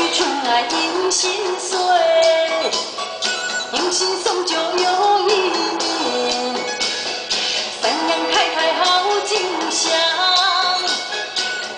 去春来迎新岁，迎新送酒又一年，三阳开泰好景象，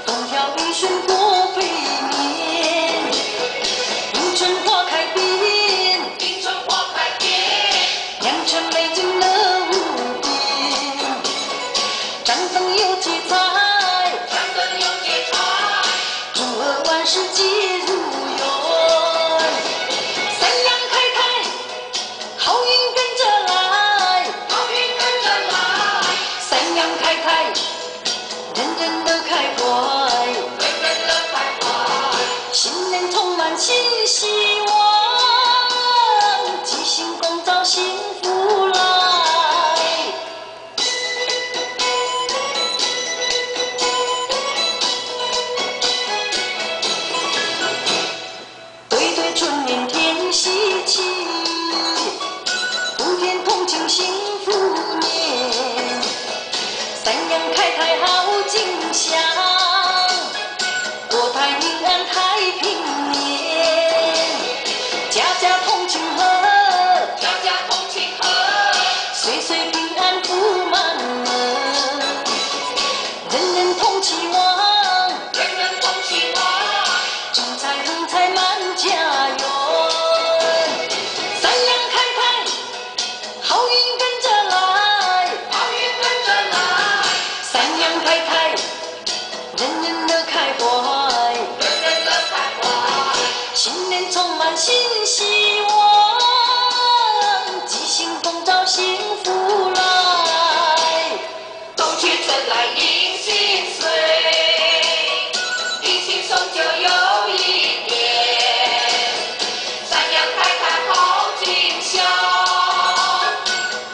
风调雨顺过肥年，迎春花开遍，迎春花开遍，良辰美景乐无边，张灯又结彩，张灯又结彩，祝贺万事皆如愿。三阳开泰，好运跟着来，好运跟着来，三阳开泰，人人都开怀，人人乐开怀，新年充满新希望，吉星光照幸福来。对对春年天喜气，普天同庆幸福年，三阳开泰好景象，国泰民安太平年，家家同庆贺，家家同庆贺，岁岁平安福满门，人人同期望，人人同期望，祝财横财满家园。三阳开泰，好运跟着来，好运跟着来，三阳开泰，人人乐开怀，人人乐开怀，新年充满新希望，吉星光照幸福来。冬去春来迎新岁，迎新送酒又一年，三阳开泰好景象，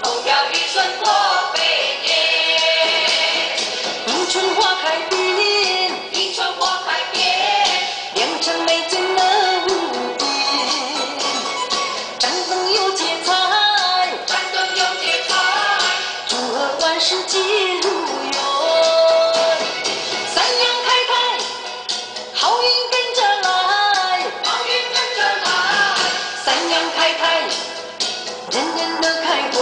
风调雨顺过肥年，迎春花开遍，迎春花开遍，良辰美景乐无边，张灯又结彩，张灯又结彩，祝贺万事皆如愿。三阳开泰，好运跟着来，好运跟着来，三阳开泰，人人乐开怀，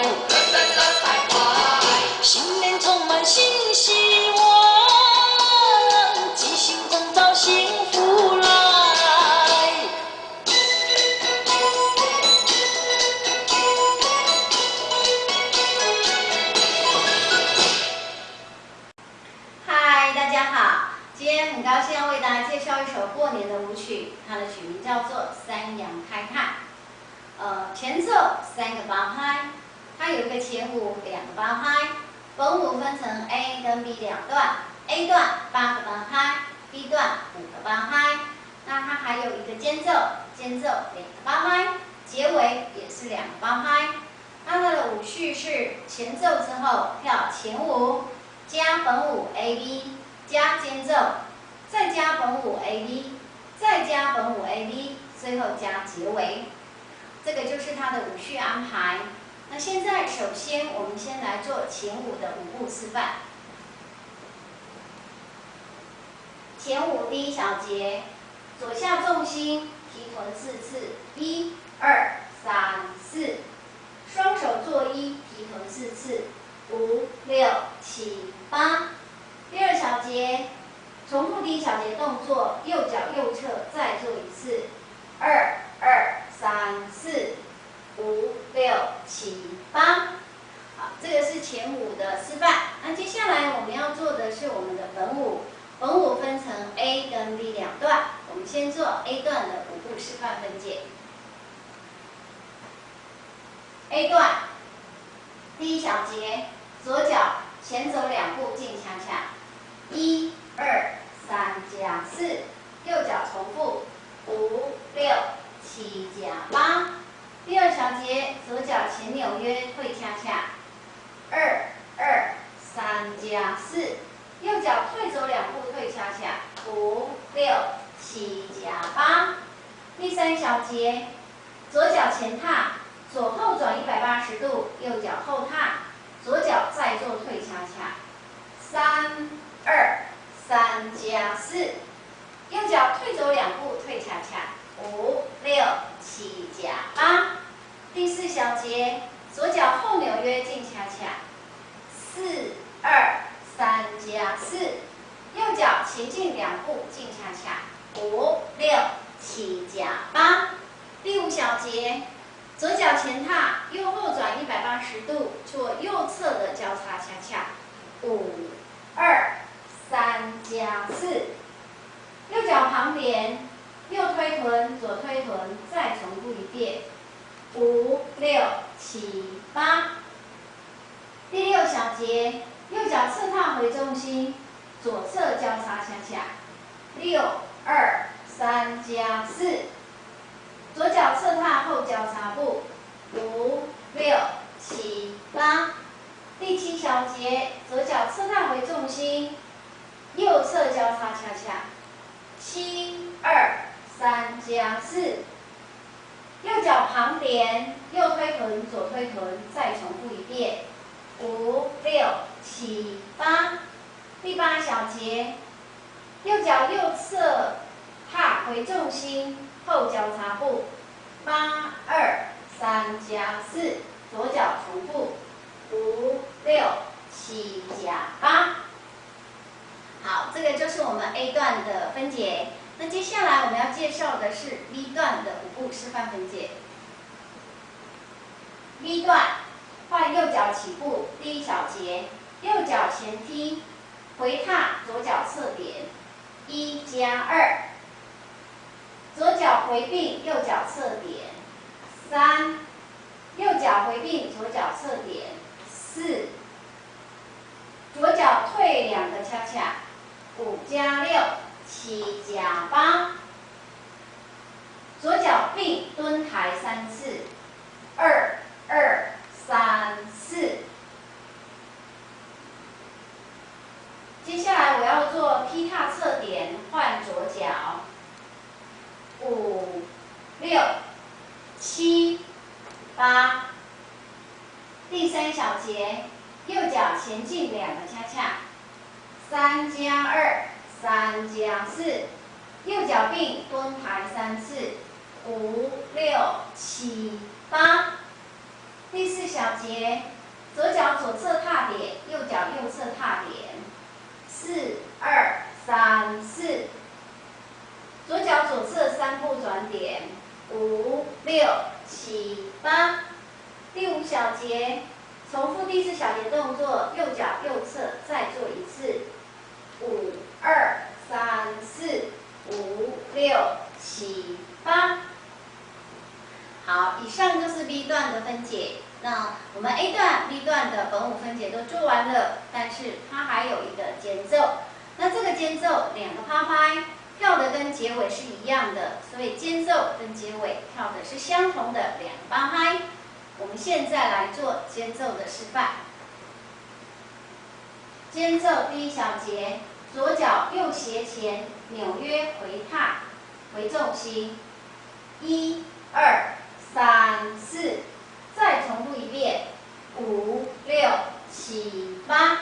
人人乐开怀，新年充满新希望，吉星光照幸福来。嗨，大家好！今天很高兴要为大家介绍一首过年的舞曲，它的曲名叫做《三阳开泰》。前奏3个八拍，它有一个前舞2个八拍，本舞分成 A 跟 B 两段 ，A 段8个八拍 ，B 段5个八拍。那它还有一个间奏2个八拍，结尾也是2个八拍。那它的舞序是前奏之后跳前舞，加本舞 AB， 加间奏，再加本舞 AB， 再加本舞 AB， 最后加结尾。这个就是它的舞序安排。那现在首先我们先来做前舞的舞步示范。前舞第一小节，左下重心，提臀4次，1、2、3、4，双手作揖，提臀4次，5、6、7、8。第二小节，重复第一小节动作，右脚右侧再做一次，2、2、3、4、5、6、7、8。好，这个是前舞的示范。那接下来我们要做的是我们的本舞。本舞分成 A 跟 B 两段，我们先做 A 段的舞步示范分解。A 段第一小节，左脚前走2步进恰恰，1、2、3加4，右脚重复5、6、7加8。第二小节，左脚前扭约退恰恰，2、2、3加4，右脚退走2步退恰恰，5、6、7加8。第三小节，左脚前踏，左后转180度，右脚后踏，左脚再做退恰恰，3、2、3加4，右脚退走2步退4小节，左脚后扭约进恰恰，4、2、3加4，右脚前进2步进恰恰，5、6、7加8。第5小节，左脚前踏，右后转180度，做右侧的交叉恰恰，5、2、3加4。右脚旁连，右推臀，左推臀，再重复一遍，5、6、7、8。第6小节，右脚侧踏回重心，左侧交叉恰恰，6、2、3加4。左脚侧踏后交叉步，5、6、7、8。第7小节，左脚侧踏回重心，右侧交叉恰恰，7、2、3加4。右脚旁连，右推臀，左推臀，再重复一遍，5、6、7、8。第8小节，右脚右侧踏回重心，后交叉步，8、2、3加4。左脚重复，5、6、7加8。好，这个就是我们 A 段的分解。那接下来我们要介绍的是 B 段的5步示范分解。B 段，换右脚起步，第1小节，右脚前踢，回踏，左脚侧点，1加2。左脚回并，右脚侧点，3。右脚回并，左脚侧点，4。左脚退2个恰恰，5加6。7加8。左脚并蹲抬3次，2、2、3、4。接下来我要做踢踏侧点，换左脚，5、6、7、8。第3小节，右脚前进2个恰恰，3加2。3加4，右脚并蹲抬3次，5、6、7、8。第4小节，左脚左侧踏点，右脚右侧踏点，4、2、3、4。左脚左侧3步转点，5、6、7、8。第5小节，重复第4小节动作，右脚右侧再做1次，5、2、3、4、5、6、7、8。好，以上就是 B 段的分解。那我们 A 段、B 段的本舞分解都做完了，但是它还有一个间奏。那这个间奏2个趴拍，跳的跟结尾是一样的，所以间奏跟结尾跳的是相同的2个趴拍。我们现在来做间奏的示范。间奏第1小节，左脚右斜前扭约回踏，回重心，1、2、3、4。再重复一遍，5、6、7、8。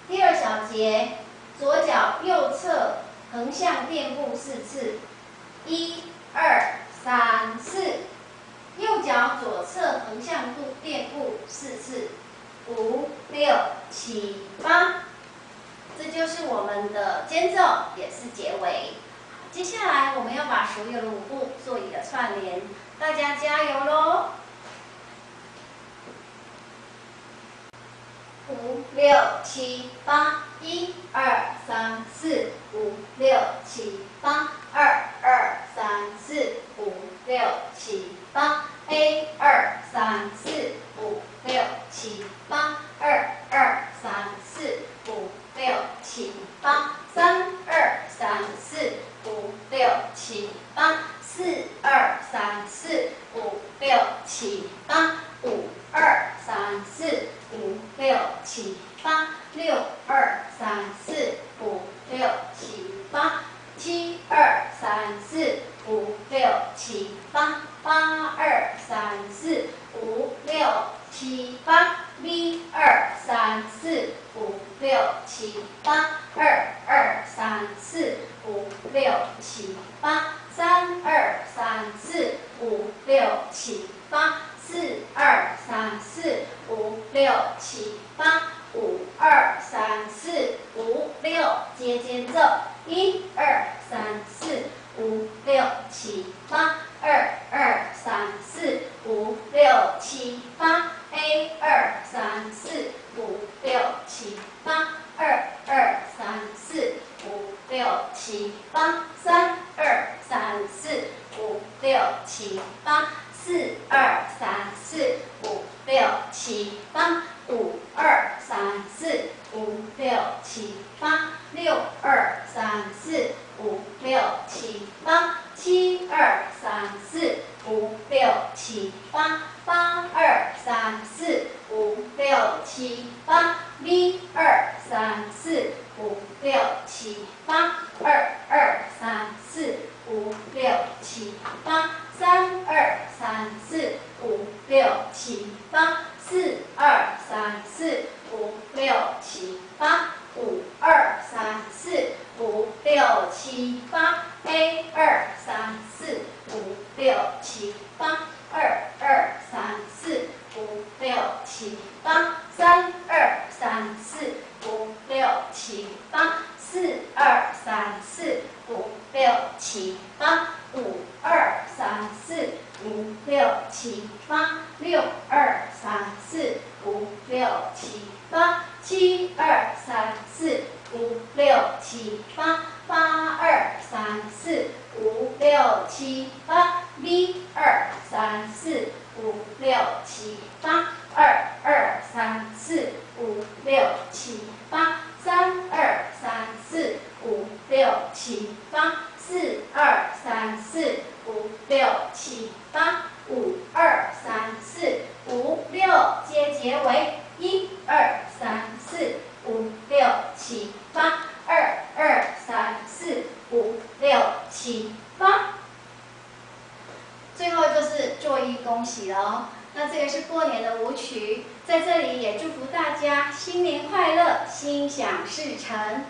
第2小节，左脚右侧横向垫步4次，1、2、3、4。右脚左侧横向垫步4次，5、6、7、8。这就是我们的间奏，也是结尾。接下来我们要把所有的5步做一个串联，大家加油喽！5、6、7、8，1、2、3、4、5、6、7、8，2、2、3、4、5、6、7、8。A 2、3、4、5、6、7、8，2、2、3、4、5、6、7、8，3、2、3、4、5、6、7、8，4、2、3、4、5、6、7、8，5、2、3、4、5、6、7、8，6、2、3、4、5、6、7、8，7、2、3、4、5、6、7、8，8、2、3、4、5、6、7、8。B 2、3、4、5、6、7、8，2、2、3、4、5、6、7、8，3、2、3、4、5、6、7、八，4、2、3、4、5、6、7、8，5、2、3、4、5、6，接间奏，1、2、3、4、5、6、7、8，2、2、3、4、5、6、7、8 ，A 2、3、4、5、6、7、8，2、2、3、4、5、6、7、8，3、2、3、4、5、6、7、8，4、2、3、4、5、6、7、8，5、2、3、4、5、6、7、8，6、2、3、4、5、6、7、8，7、2、3、4、5、6、7、8，8、2、3、4、5、6、7、8，B 2、3、4、5、6、7、8，2、2、3、4、5、6、7、8，3、2、3、4、5、6、7、8，4、2、3、4、5、6、7、8，5、2、3、4、5、6、7、8 ，A 2、3、4、5、6、7、8，2、2、3、4、5、6、7、8，3、2、3、4、5、6、7、8，4、2、3、4、5、6、7、8，5、2、3、4、5、6、7、8，6、2、3、4、5、6、7、8，7、2、3、4、5、6、7、8，8、2、3、4、5、6、7、8，B 2、3、4、5、6、7、8，2、2、3、4、5、6、7、8，3、2、3、4、5、6、7、8，4、2、3、4、5、6、7、8，5、2、3、4、5、6，结尾，1、2、3、4、5、6、7、8，2、2、3、4、5、6、7、8。最后就是作揖恭喜了哦。那这个是过年的舞曲，在这里也祝福大家新年快乐，心想事成。